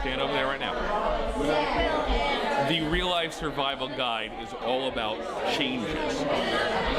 Stand over there right now. The Real Life Survival Guide is all about changes.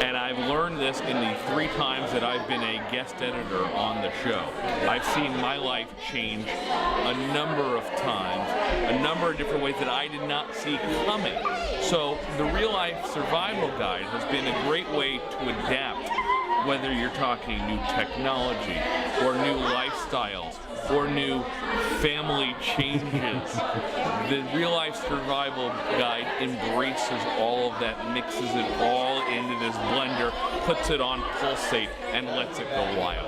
And I've learned this in the 3 times that I've been a guest editor on the show. I've seen my life change a number of times, a number of different ways that I did not see coming. So the Real Life Survival Guide has been a great way to adapt, whether you're talking new technology or new lifestyles or new family changes. The Real Life Survival Guide embraces all of that, mixes it all into this blender, puts it on pulsate, and lets it go wild.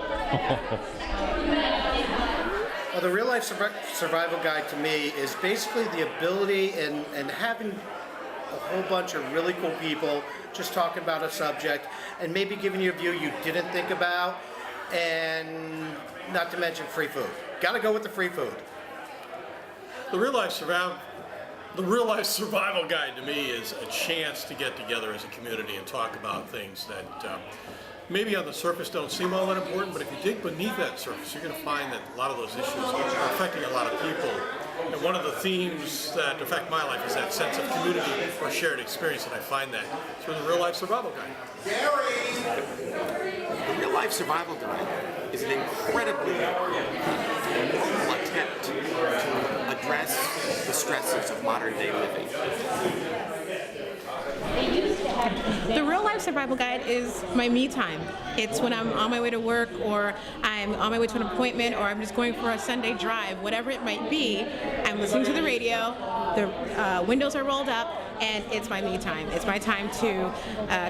Well, the Real Life Survival Guide to me is basically the ability and having a whole bunch of really cool people just talking about a subject and maybe giving you a view you didn't think about, and not to mention free food. Got to go with the free food. The Real Life Survival Guide to me is a chance to get together as a community and talk about things that maybe on the surface don't seem all that important, but if you dig beneath that surface, you're going to find that a lot of those issues are affecting a lot of people. And one of the themes that affect my life is that sense of community or shared experience, and I find that through the Real Life Survival Guide. The Real Life Survival Guide is an incredibly noble attempt to address the stresses of modern day living. The Real Life Survival Guide is my me time. It's when I'm on my way to work, or I'm on my way to an appointment, or I'm just going for a Sunday drive, whatever it might be. I'm listening to the radio, the windows are rolled up, and it's my me time. It's my time to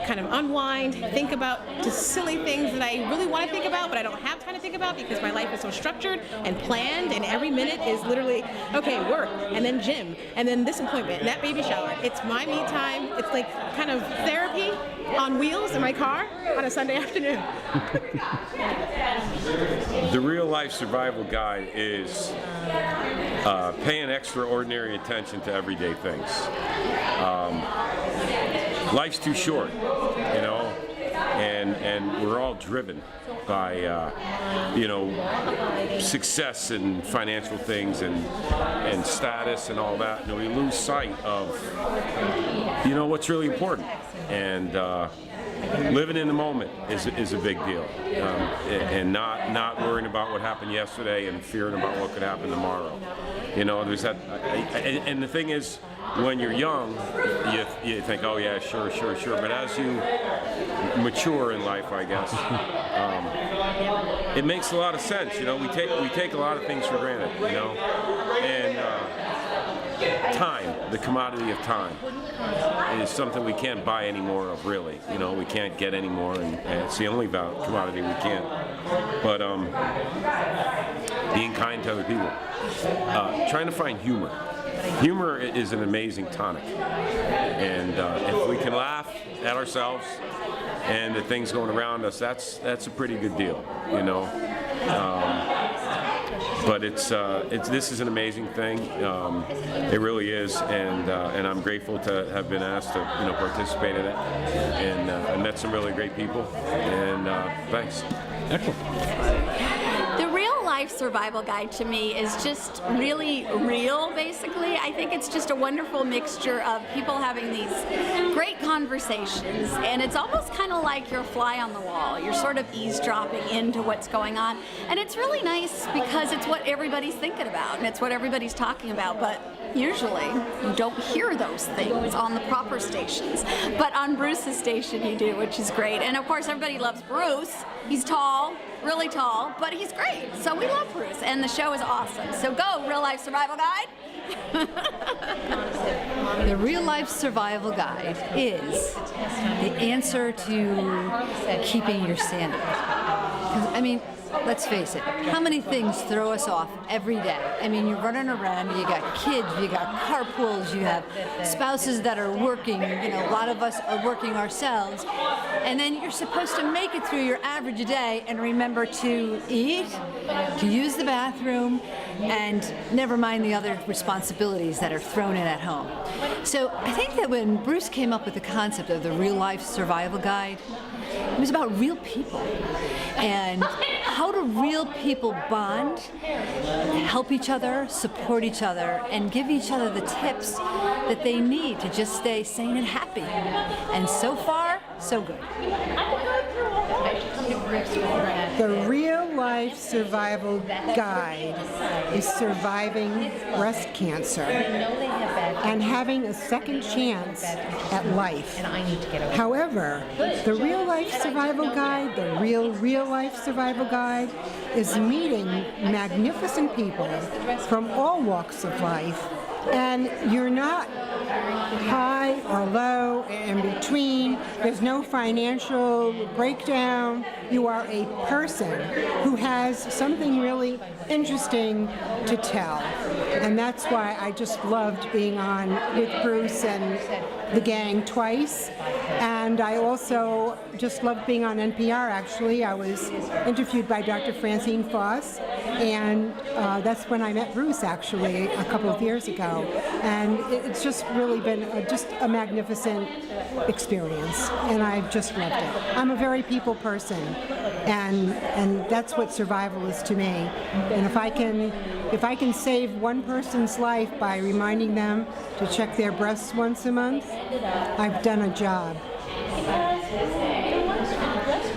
kind of unwind, think about just silly things that I really want to think about, but I don't have time to think about because my life is so structured and planned, and every minute is literally, okay, work, and then gym, and then this appointment, and that baby shower. It's my me time. It's like kind of therapy on wheels in my car on a Sunday afternoon. The Real Life Survival Guide is paying extraordinary attention to everyday things. Life's too short, you know, and we're all driven by success and financial things and status and all that, and we lose sight of what's really important. And living in the moment is a big deal, and not worrying about what happened yesterday and fearing about what could happen tomorrow. There's that, and the thing is, when you're young, you think, oh yeah, sure. But as you mature in life, I guess, it makes a lot of sense. We take a lot of things for granted, and time, the commodity of time, is something we can't buy any more of, really. We can't get any more, and it's the only commodity we can't. But being kind to other people, trying to find humor. Humor is an amazing tonic, and if we can laugh at ourselves and the things going around us, that's a pretty good deal, But this is an amazing thing. It really is, and I'm grateful to have been asked to participate in it, and I met some really great people, and thanks. Excellent. The Real Life Survival Guide to me is just really real, basically. I think it's just a wonderful mixture of people having these great conversations, and it's almost kind of like you're a fly on the wall. You're sort of eavesdropping into what's going on, and it's really nice because it's what everybody's thinking about, and it's what everybody's talking about, but usually you don't hear those things on the proper stations. But on Bruce's station you do, which is great. And of course everybody loves Bruce. He's tall, really tall, but he's great. So we love Bruce, and the show is awesome. So go, Real Life Survival Guide. The Real Life Survival Guide is the answer to keeping your sanity. 'Cause, I mean, let's face it, how many things throw us off every day? I mean, you're running around, you got kids, you got carpools, you have spouses that are working, a lot of us are working ourselves, and then you're supposed to make it through your average day and remember to eat, to use the bathroom, and never mind the other responsibilities that are thrown in at home. So I think that when Bruce came up with the concept of the Real Life Survival Guide, it was about real people and how do real people bond, help each other, support each other, and give each other the tips that they need to just stay sane and happy. And so far, so good. The Real Life Survival Guide is surviving breast cancer and having a second chance at life. However, the Real Life Survival Guide, the Real Life Survival Guide, is meeting magnificent people from all walks of life, and you're not high or low, in between. There's no financial breakdown. You are a person who has something really interesting to tell. And that's why I just loved being on with Bruce and the gang twice. And I also just loved being on NPR, actually. I was interviewed by Dr. Francine Foss, and that's when I met Bruce, actually, a couple of years ago. And it's just really been just a magnificent experience, and I've just loved it. I'm a very people person, and that's what survival is to me. And if I can save one person's life by reminding them to check their breasts once a month, I've done a job.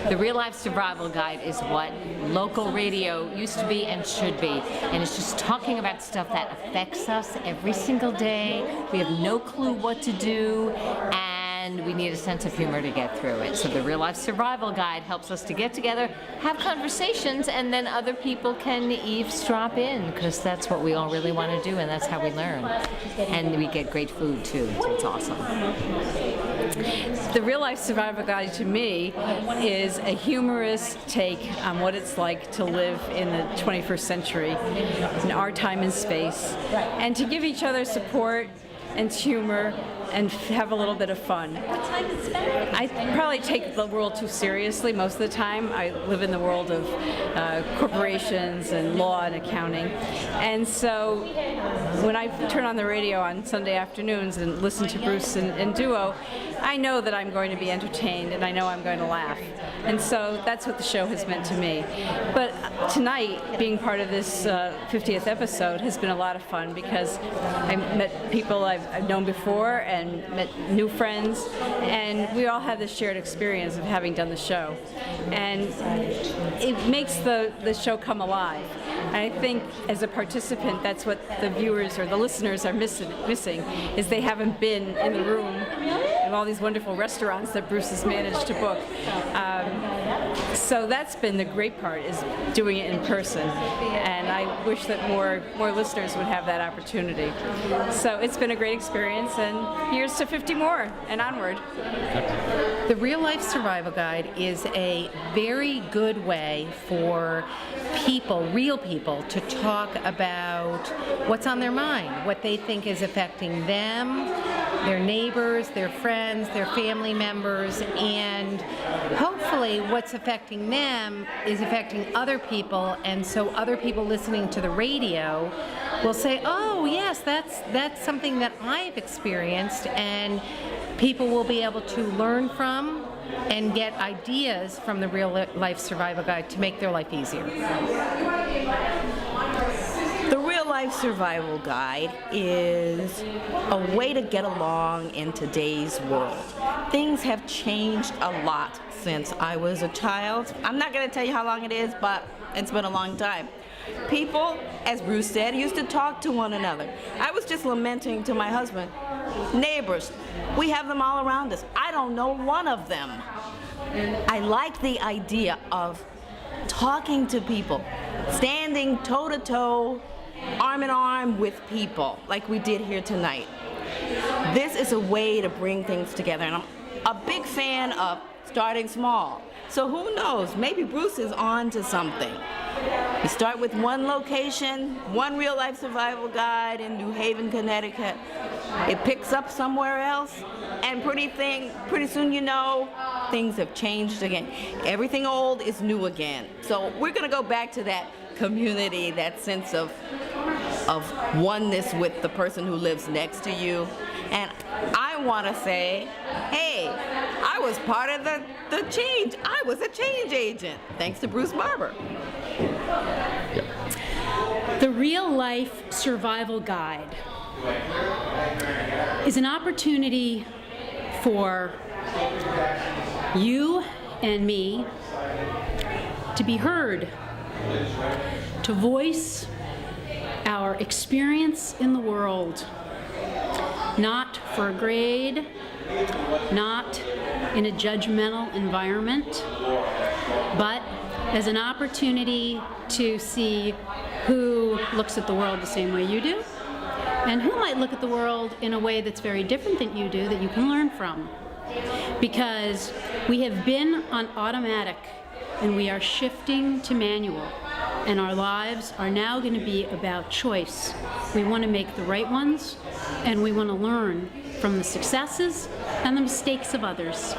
The Real Life Survival Guide is what local radio used to be and should be. And it's just talking about stuff that affects us every single day. We have no clue what to do, and we need a sense of humor to get through it. So the Real Life Survival Guide helps us to get together, have conversations, and then other people can eavesdrop in, because that's what we all really want to do, and that's how we learn. And we get great food too, so it's awesome. The Real Life Survival Guide to me is a humorous take on what it's like to live in the 21st century, in our time and space, and to give each other support and humor and have a little bit of fun. I probably take the world too seriously most of the time. I live in the world of corporations and law and accounting. And so when I turn on the radio on Sunday afternoons and listen to Bruce and Duo, I know that I'm going to be entertained and I know I'm going to laugh. And so that's what the show has meant to me. But tonight, being part of this 50th episode has been a lot of fun, because I met people I've known before and met new friends, and we all have this shared experience of having done the show. And it makes the show come alive. And I think as a participant, that's what the viewers or the listeners are missing, is they haven't been in the room of all these wonderful restaurants that Bruce has managed to book. So that's been the great part, is doing it in person. And I wish that more listeners would have that opportunity. So it's been a great experience, and here's to 50 more and onward. The Real Life Survival Guide is a very good way for people, real people, to talk about what's on their mind, what they think is affecting them, their neighbors, their friends, their family members, and hopefully what's affecting them is affecting other people, and so other people listening to the radio will say, oh yes, that's something that I've experienced, and people will be able to learn from and get ideas from the Real Life Survival Guide to make their life easier. The Real Life Survival Guide is a way to get along in today's world. Things have changed a lot since I was a child. I'm not going to tell you how long it is, but it's been a long time. People, as Bruce said, used to talk to one another. I was just lamenting to my husband, neighbors, we have them all around us. I don't know one of them. I like the idea of talking to people, standing toe-to-toe, arm in arm with people, like we did here tonight. This is a way to bring things together, and I'm a big fan of starting small. So who knows? Maybe Bruce is on to something. You start with one location, one real life survival guide in New Haven, Connecticut. It picks up somewhere else, and pretty soon you know things have changed again. Everything old is new again. So we're going to go back to that community, that sense of oneness with the person who lives next to you. And I want to say, hey, I was part of the change. I was a change agent, thanks to Bruce Barber. The Real Life Survival Guide is an opportunity for you and me to be heard, to voice our experience in the world, not for a grade, not in a judgmental environment, but as an opportunity to see who looks at the world the same way you do, and who might look at the world in a way that's very different than you do that you can learn from. Because we have been on automatic and we are shifting to manual, and our lives are now going to be about choice. We want to make the right ones, and we want to learn from the successes and the mistakes of others.